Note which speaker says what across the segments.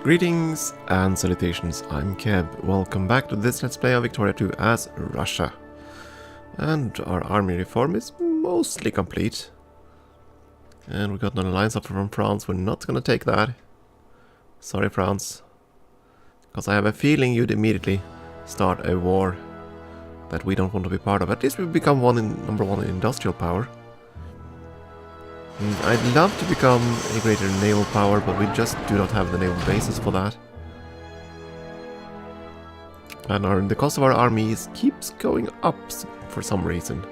Speaker 1: Greetings and salutations, I'm Keb. Welcome back to this Let's Play of Victoria 2 as Russia. And our army reform is mostly complete. And we got an alliance offer from France. We're not gonna take that. Sorry, France. Because I have a feeling you'd immediately start a war that we don't want to be part of. At least we've become number one in industrial power. I'd love to become a greater naval power, but we just do not have the naval bases for that. And the cost of our armies keeps going up for some reason.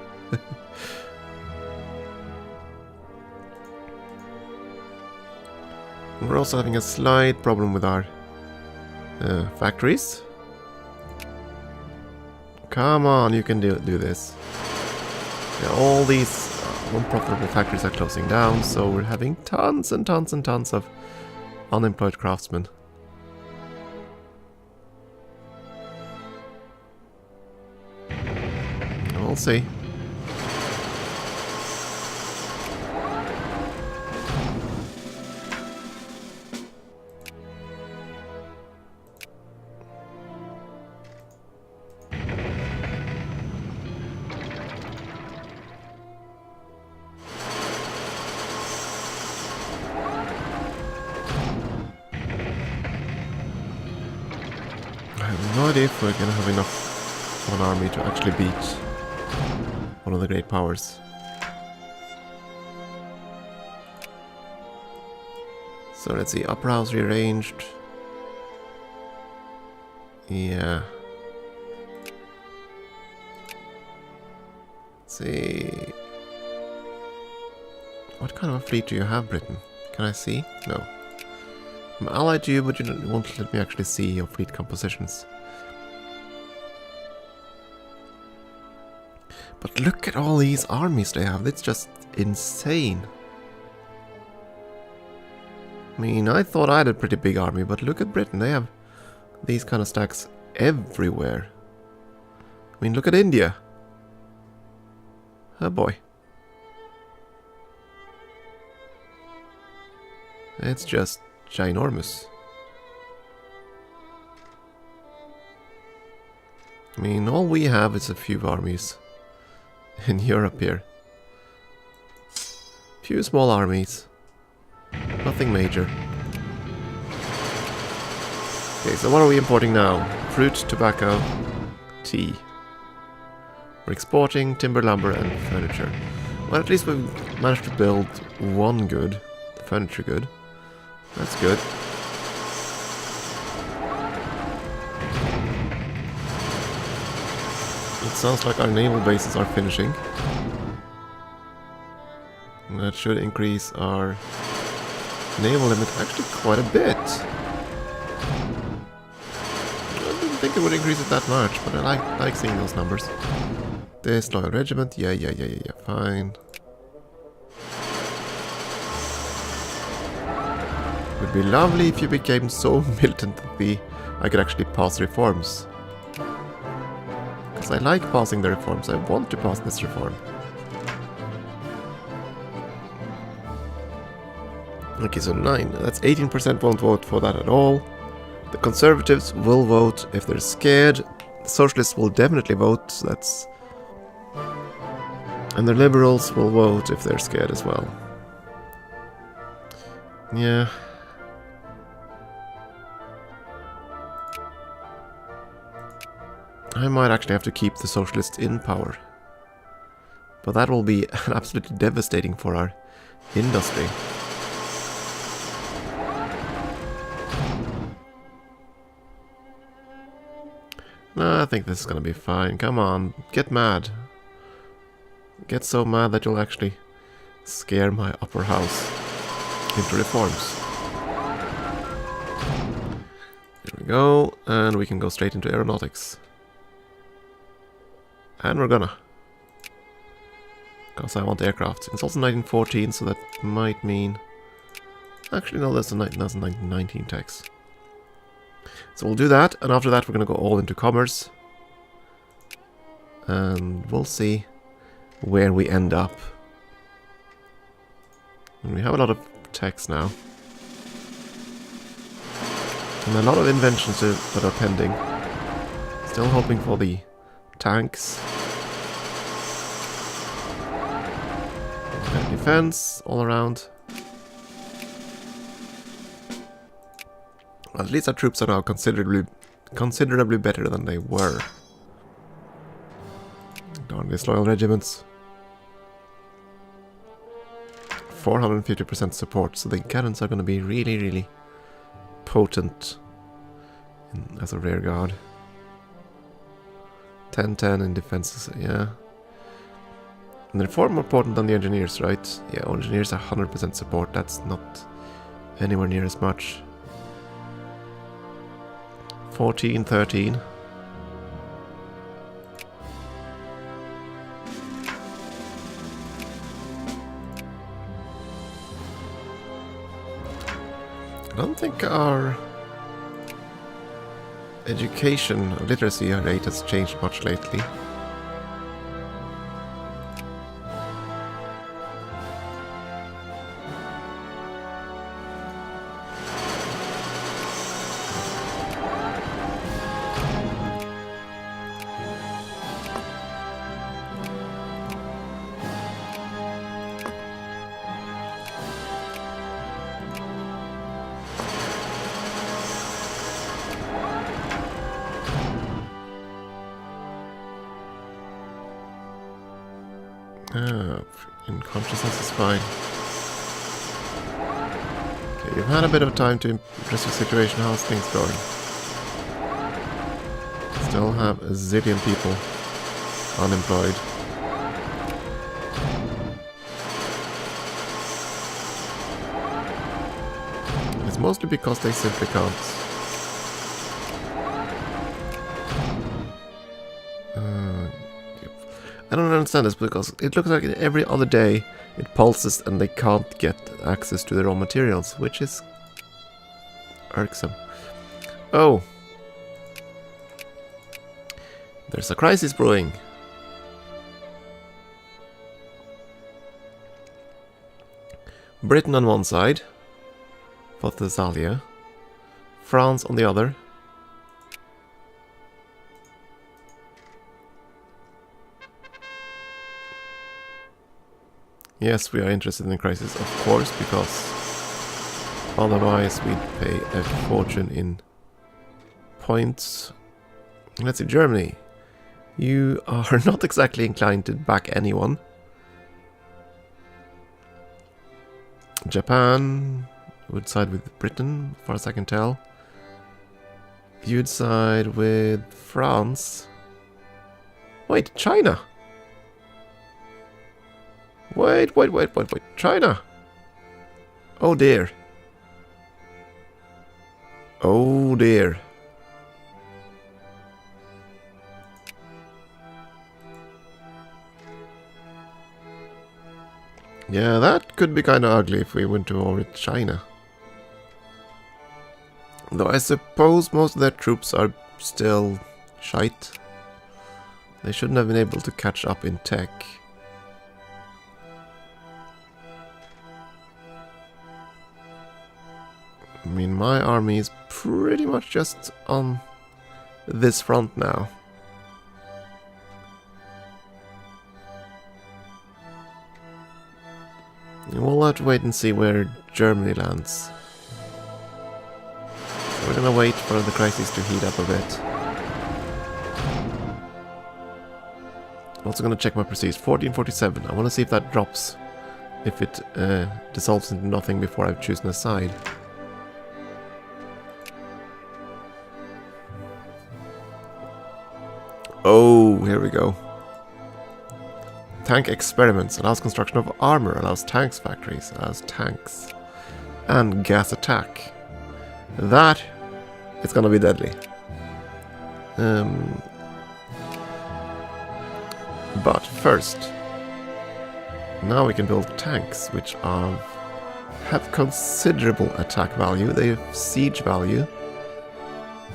Speaker 1: We're also having a slight problem with our factories. Come on, you can do this. Yeah, all these unprofitable factories are closing down, so we're having tons and tons and tons of unemployed craftsmen. We'll see. I have no idea if we're gonna have enough of an army to actually beat one of the great powers. So let's see, upper house rearranged. Yeah. Let's see. What kind of a fleet do you have, Britain? Can I see? No. I'm allied to you, but you won't let me actually see your fleet compositions. But look at all these armies they have. It's just insane. I mean, I thought I had a pretty big army, but look at Britain. They have these kind of stacks everywhere. I mean, look at India. Oh boy. It's just ginormous. I mean, all we have is a few armies in Europe here. Few small armies. Nothing major. Okay, so what are we importing now? Fruit, tobacco, tea. We're exporting timber, lumber, and furniture. Well, at least we've managed to build one good, the furniture good. That's good. It sounds like our naval bases are finishing. And that should increase our naval limit actually quite a bit. I didn't think it would increase it that much, but I like seeing those numbers. This loyal regiment, yeah, fine. It would be lovely if you became so militant that I could actually pass reforms. Because I like passing the reforms, I want to pass this reform. Okay, so 9, that's 18% won't vote for that at all. The Conservatives will vote if they're scared. The Socialists will definitely vote, so that's... And the Liberals will vote if they're scared as well. Yeah. I might actually have to keep the Socialists in power. But that will be absolutely devastating for our industry. No, I think this is gonna be fine. Come on, get mad. Get so mad that you'll actually scare my upper house into reforms. There we go, and we can go straight into aeronautics. And we're gonna. Because I want aircraft. It's also 1914, so that might mean... Actually, no, that's a 1919 tax. So we'll do that, and after that we're gonna go all into commerce. And we'll see where we end up. And we have a lot of tax now. And a lot of inventions that are pending. Still hoping for the tanks. Better defense all around. Well, at least our troops are now considerably better than they were. Darn these loyal regiments. 450% support, so the cannons are going to be really, really potent as a rear guard. 10-10 in defenses, yeah. And they're far more potent than the engineers, right? Yeah, engineers are 100% support, that's not anywhere near as much. 14-13. I don't think our education literacy rate has changed much lately. In consciousness is fine. Okay, you've had a bit of time to address your situation. How's things going? Still have a zillion people unemployed. It's mostly because they simply can't. I don't understand this because it looks like every other day it pulses and they can't get access to the raw materials, which is irksome. Oh! There's a crisis brewing. Britain on one side, for Thessalia. France on the other. Yes, we are interested in the crisis, of course, because otherwise we'd pay a fortune in points. Let's see, Germany. You are not exactly inclined to back anyone. Japan would side with Britain, as far as I can tell. You'd side with France. Wait, China! Wait, China! Oh dear. Oh dear. Yeah, that could be kinda ugly if we went to war with China. Though I suppose most of their troops are still shite. They shouldn't have been able to catch up in tech. I mean, my army is pretty much just on this front now. We'll have to wait and see where Germany lands. So we're gonna wait for the crisis to heat up a bit. Also gonna check my prestige. 1447. I wanna see if that drops. If it dissolves into nothing before I've chosen a side. Oh, here we go. Tank experiments allows construction of armor, allows tanks factories, allows tanks. And gas attack. That is gonna be deadly. But first, now we can build tanks, which have considerable attack value. They have siege value,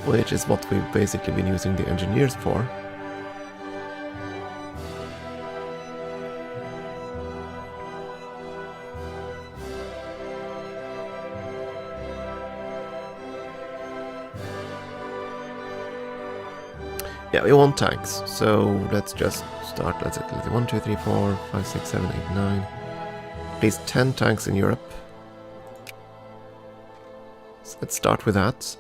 Speaker 1: which is what we've basically been using the engineers for. Yeah, we want tanks, so let's just start. Let's say 1, 2, 3, 4, 5, 6, 7, 8, 9. At least 10 tanks in Europe. So let's start with that.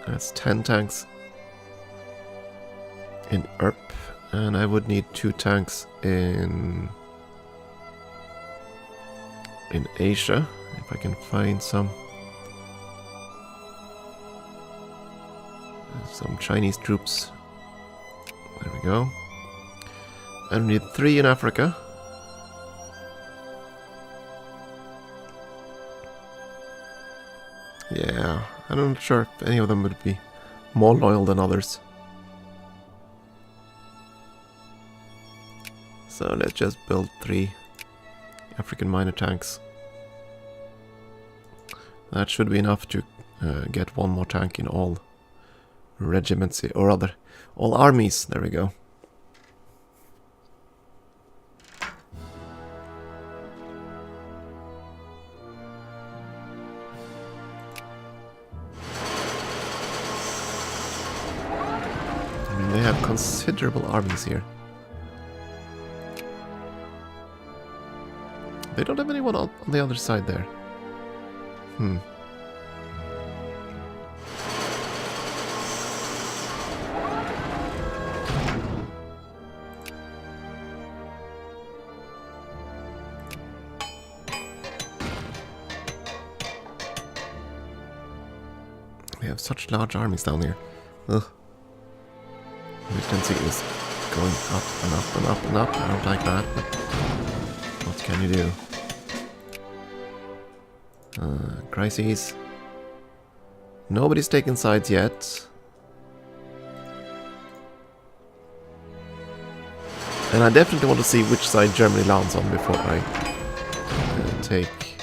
Speaker 1: That's 10 tanks in Erp, and I would need 2 tanks in Asia, if I can find some Chinese troops. There we go. And we need 3 in Africa. Yeah, I'm not sure if any of them would be more loyal than others. So let's just build 3 African minor tanks. That should be enough to get 1 more tank in all regiments, or rather, all armies. There we go. I mean, they have considerable armies here. They don't have anyone on the other side there. They have such large armies down here. Ugh. Militancy is going up and up and up and up. I don't like that, but what can you do? Crises. Nobody's taken sides yet. And I definitely want to see which side Germany lands on before I take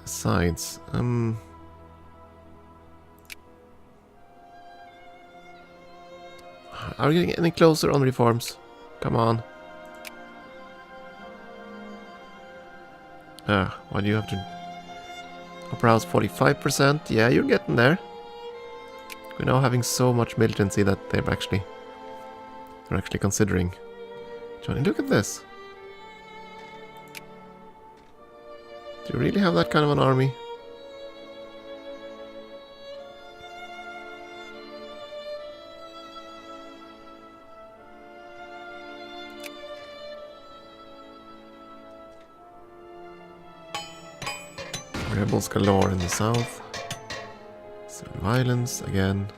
Speaker 1: sides. Are we getting any closer on reforms? Come on. Why do you have to upper house 45%? Yeah, you're getting there. We're now having so much militancy that they're actually considering. Johnny, look at this. Do you really have that kind of an army? Rebels galore in the south. Civil violence again.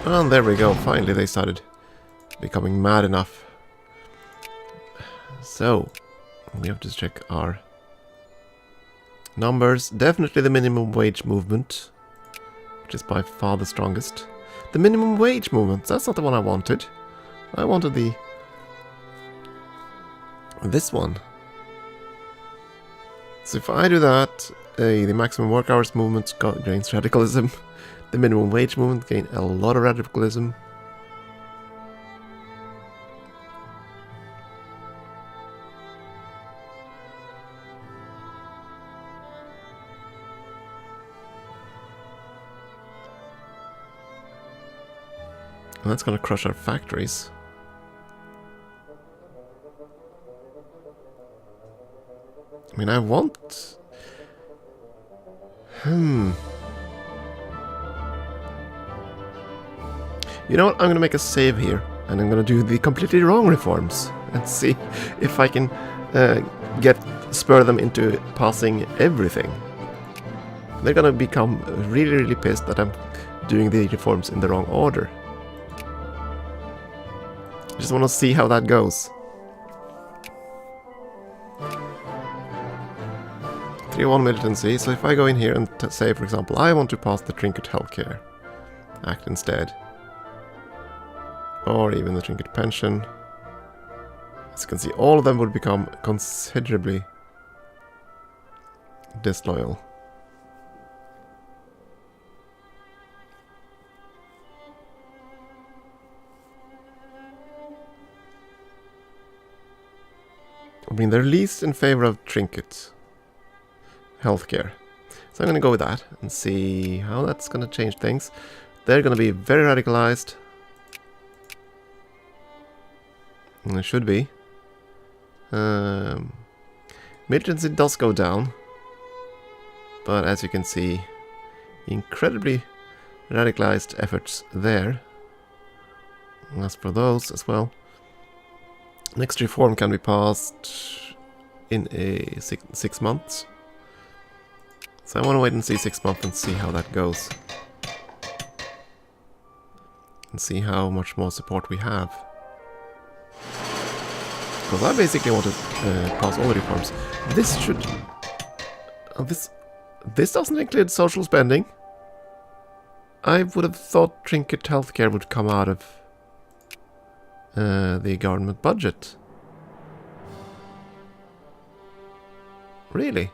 Speaker 1: And there we go, finally they started becoming mad enough. So, we have to check our numbers. Definitely the minimum wage movement, which is by far the strongest. The minimum wage movement, that's not the one I wanted. I wanted this one. So if I do that, the maximum work hours movement gains radicalism. The minimum wage movement gains a lot of radicalism. And that's gonna crush our factories. I mean, I want... You know what? I'm gonna make a save here, and I'm gonna do the completely wrong reforms, and see if I can spur them into passing everything. They're gonna become really, really pissed that I'm doing the reforms in the wrong order. I just want to see how that goes. 301 militancy, so if I go in here and say, for example, I want to pass the Trinket Healthcare Act instead. Or even the Trinket Pension. As you can see, all of them would become considerably disloyal. I mean, they're least in favor of trinkets. Healthcare. So I'm going to go with that and see how that's going to change things. They're going to be very radicalized. And it should be. Militancy does go down. But as you can see, incredibly radicalized efforts there. And as for those as well. Next reform can be passed in a 6 months. So I want to wait and see 6 months and see how that goes. And see how much more support we have. Because I basically want to pass all the reforms. This should... this doesn't include social spending. I would have thought trinket healthcare would come out of the government budget. Really?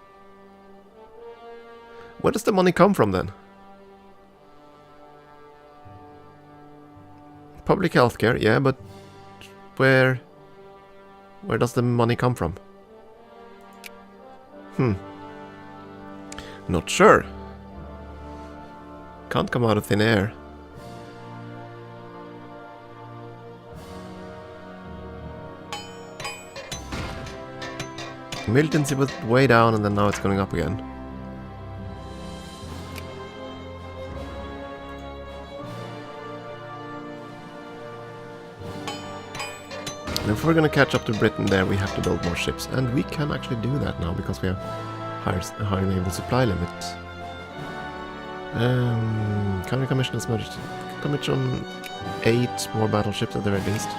Speaker 1: Where does the money come from then? Public healthcare, yeah, but where does the money come from? Not sure. Can't come out of thin air. Militancy was way down and then now it's going up again. And if we're going to catch up to Britain there, we have to build more ships. And we can actually do that now because we have a higher naval supply limit. Can we commission as much? Commission 8 more battleships at the very least.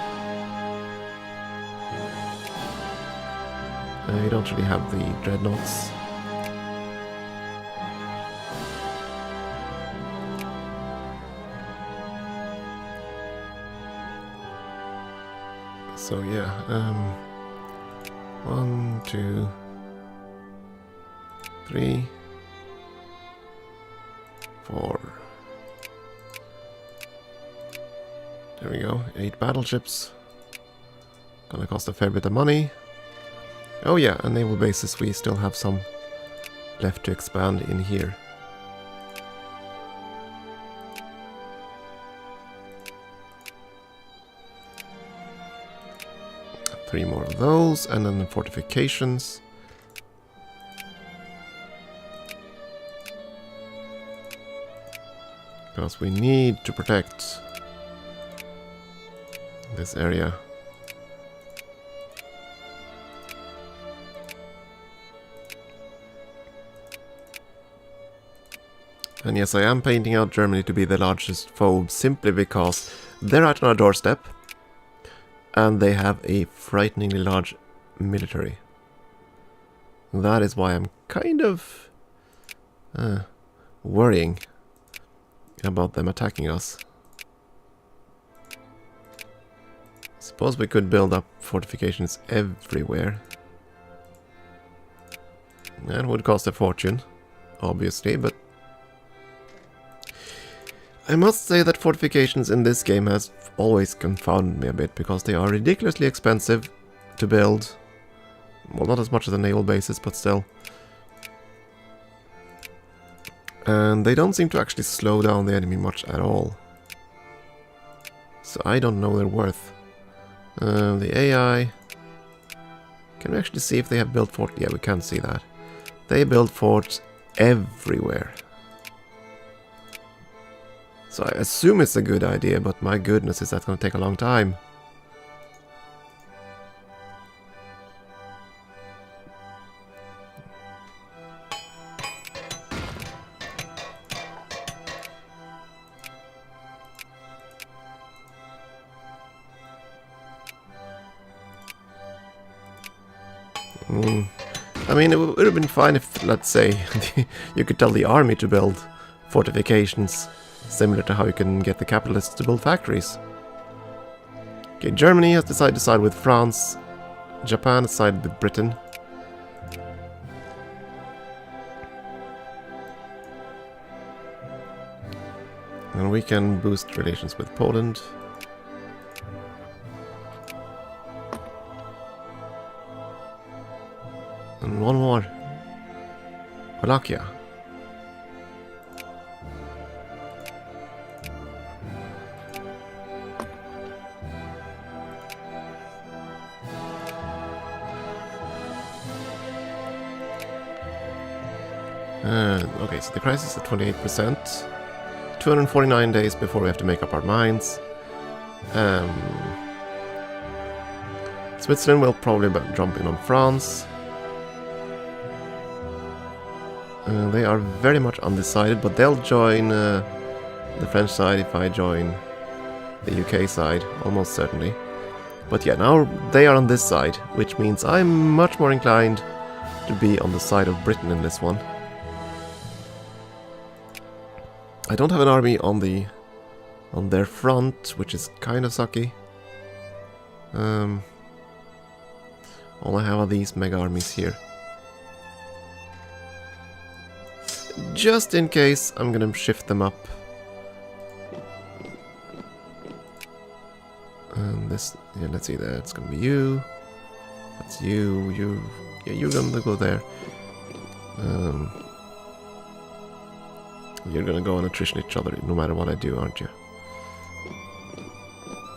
Speaker 1: You don't really have the dreadnoughts. So yeah, 1, 2, 3, 4. There we go, 8 battleships. Gonna cost a fair bit of money. Oh yeah, and naval bases, we still have some left to expand in here. Three more of those, and then the fortifications. Because we need to protect this area. And yes, I am painting out Germany to be the largest foe simply because they're right on our doorstep and they have a frighteningly large military. That is why I'm kind of worrying about them attacking us. Suppose we could build up fortifications everywhere. That would cost a fortune, obviously, but I must say that fortifications in this game has always confounded me a bit, because they are ridiculously expensive to build. Well, not as much as the naval bases, but still. And they don't seem to actually slow down the enemy much at all. So I don't know their worth. The AI... Can we actually see if they have built forts? Yeah, we can see that. They build forts everywhere. So I assume it's a good idea, but my goodness, is that going to take a long time. I mean, it would have been fine if, let's say, you could tell the army to build fortifications, similar to how you can get the capitalists to build factories. Okay, Germany has decided to side with France Japan sided with Britain. And we can boost relations with Poland. And one more. Wallachia. Okay, so the crisis is at 28%. 249 days before we have to make up our minds. Switzerland will probably jump in on France. They are very much undecided, but they'll join the French side if I join the UK side, almost certainly. But yeah, now they are on this side, which means I'm much more inclined to be on the side of Britain in this one. I don't have an army on their front, which is kind of sucky. All I have are these mega armies here. Just in case, I'm gonna shift them up. And this, yeah, let's see there. It's gonna be you. That's you. Yeah, you're gonna go there. You're gonna go on attrition each other no matter what I do, aren't you?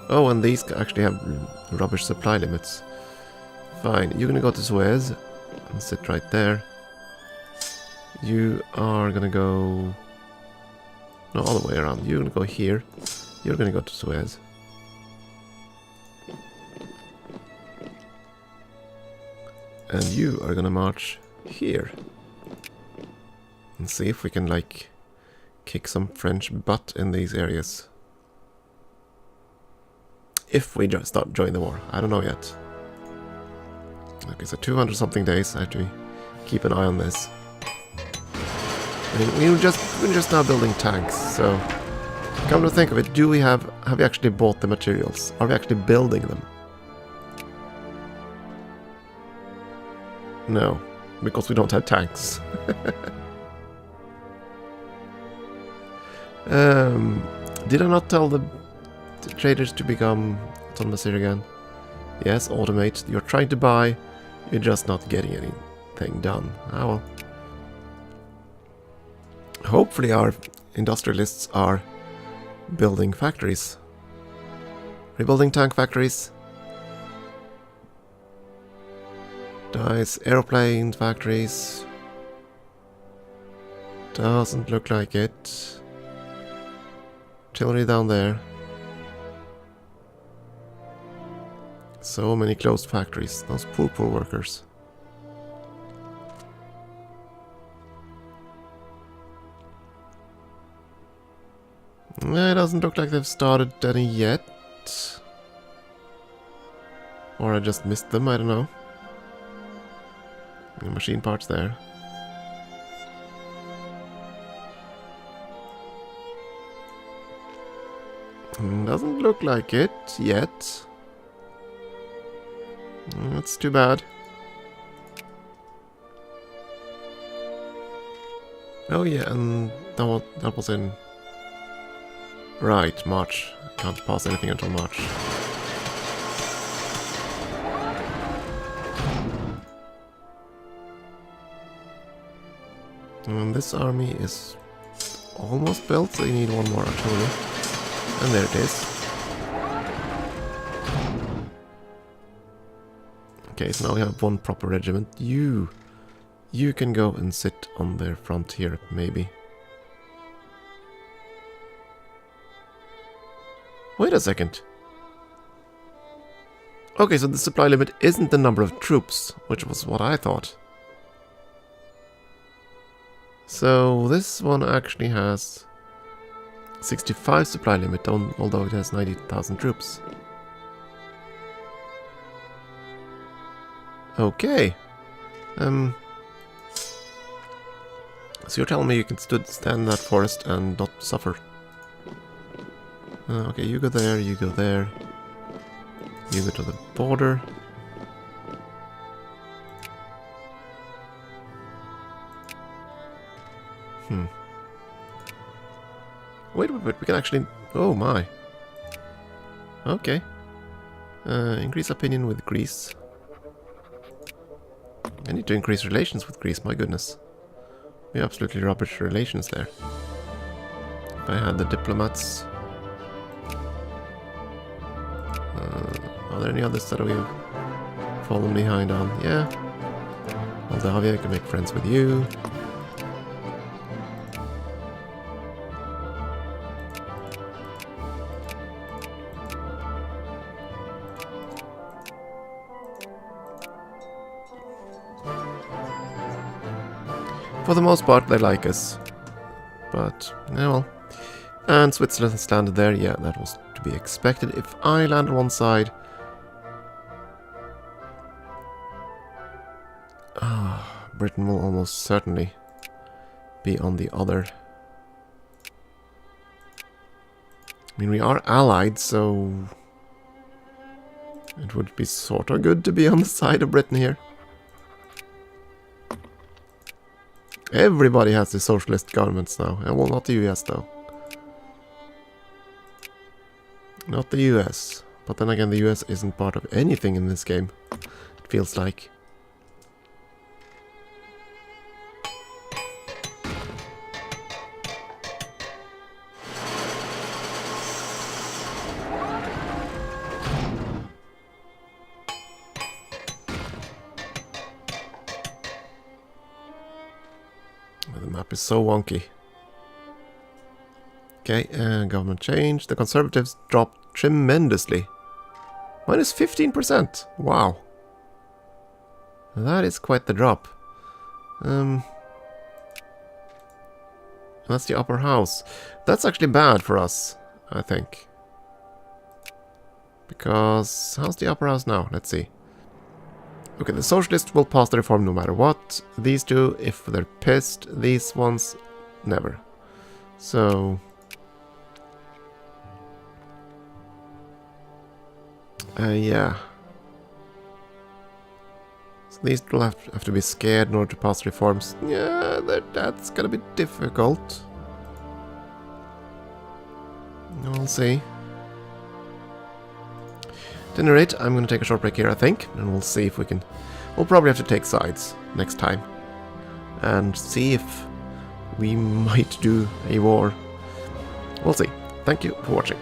Speaker 1: Oh, and these actually have rubbish supply limits. Fine, you're gonna go to Suez and sit right there. You are gonna go... No, all the way around. You're gonna go here. You're gonna go to Suez. And you are gonna march here. And see if we can, like, kick some French butt in these areas. If we just join the war. I don't know yet. Okay, so 200 something days. I have to keep an eye on this. I mean, we're just now building tanks, so come to think of it, have we actually bought the materials? Are we actually building them? No, because we don't have tanks. Did I not tell the traders to become autonomous here again? Yes, automate. You're trying to buy, you're just not getting anything done. Ah well. Hopefully our industrialists are building factories. Rebuilding tank factories. Nice aeroplane factories. Doesn't look like it. Artillery down there. So many closed factories. Those poor workers. It doesn't look like they've started any yet. Or I just missed them, I don't know. Machine parts there. Doesn't look like it yet. That's too bad. Oh yeah, and that was in... Right, March. Can't pass anything until March. And this army is almost built, so you need one more artillery. And there it is. Okay, so now we have one proper regiment. You can go and sit on their front here, maybe. Wait a second. Okay, so the supply limit isn't the number of troops, which was what I thought. So this one actually has 65 supply limit, although it has 90,000 troops. Okay. So you're telling me you can stand in that forest and not suffer? Okay, you go there, you go there. You go to the border. Wait, we can actually... Oh my. Okay. Increase opinion with Greece. I need to increase relations with Greece, my goodness. We have absolutely rubbish relations there. If I had the diplomats... are there any others that we've fallen behind on? Yeah. Moldavia, I can make friends with you. For the most part, they like us. But, yeah, well. And Switzerland's landed there. Yeah, that was to be expected. If I land on one side... Britain will almost certainly be on the other. I mean, we are allied, so... it would be sort of good to be on the side of Britain here. Everybody has the socialist governments now. Well, not the US, though. Not the US. But then again, the US isn't part of anything in this game. It feels like. The map is so wonky. Okay, government change. The Conservatives dropped tremendously. Minus 15%. Wow. That is quite the drop. That's the upper house. That's actually bad for us, I think. Because... how's the upper house now? Let's see. Okay, the socialists will pass the reform no matter what. These two, if they're pissed. These ones, never. So... yeah. So these will have to be scared in order to pass reforms. Yeah, that's gonna be difficult. We'll see. At any rate, I'm gonna take a short break here, I think, and we'll see if we can... we'll probably have to take sides next time. And see if we might do a war. We'll see. Thank you for watching.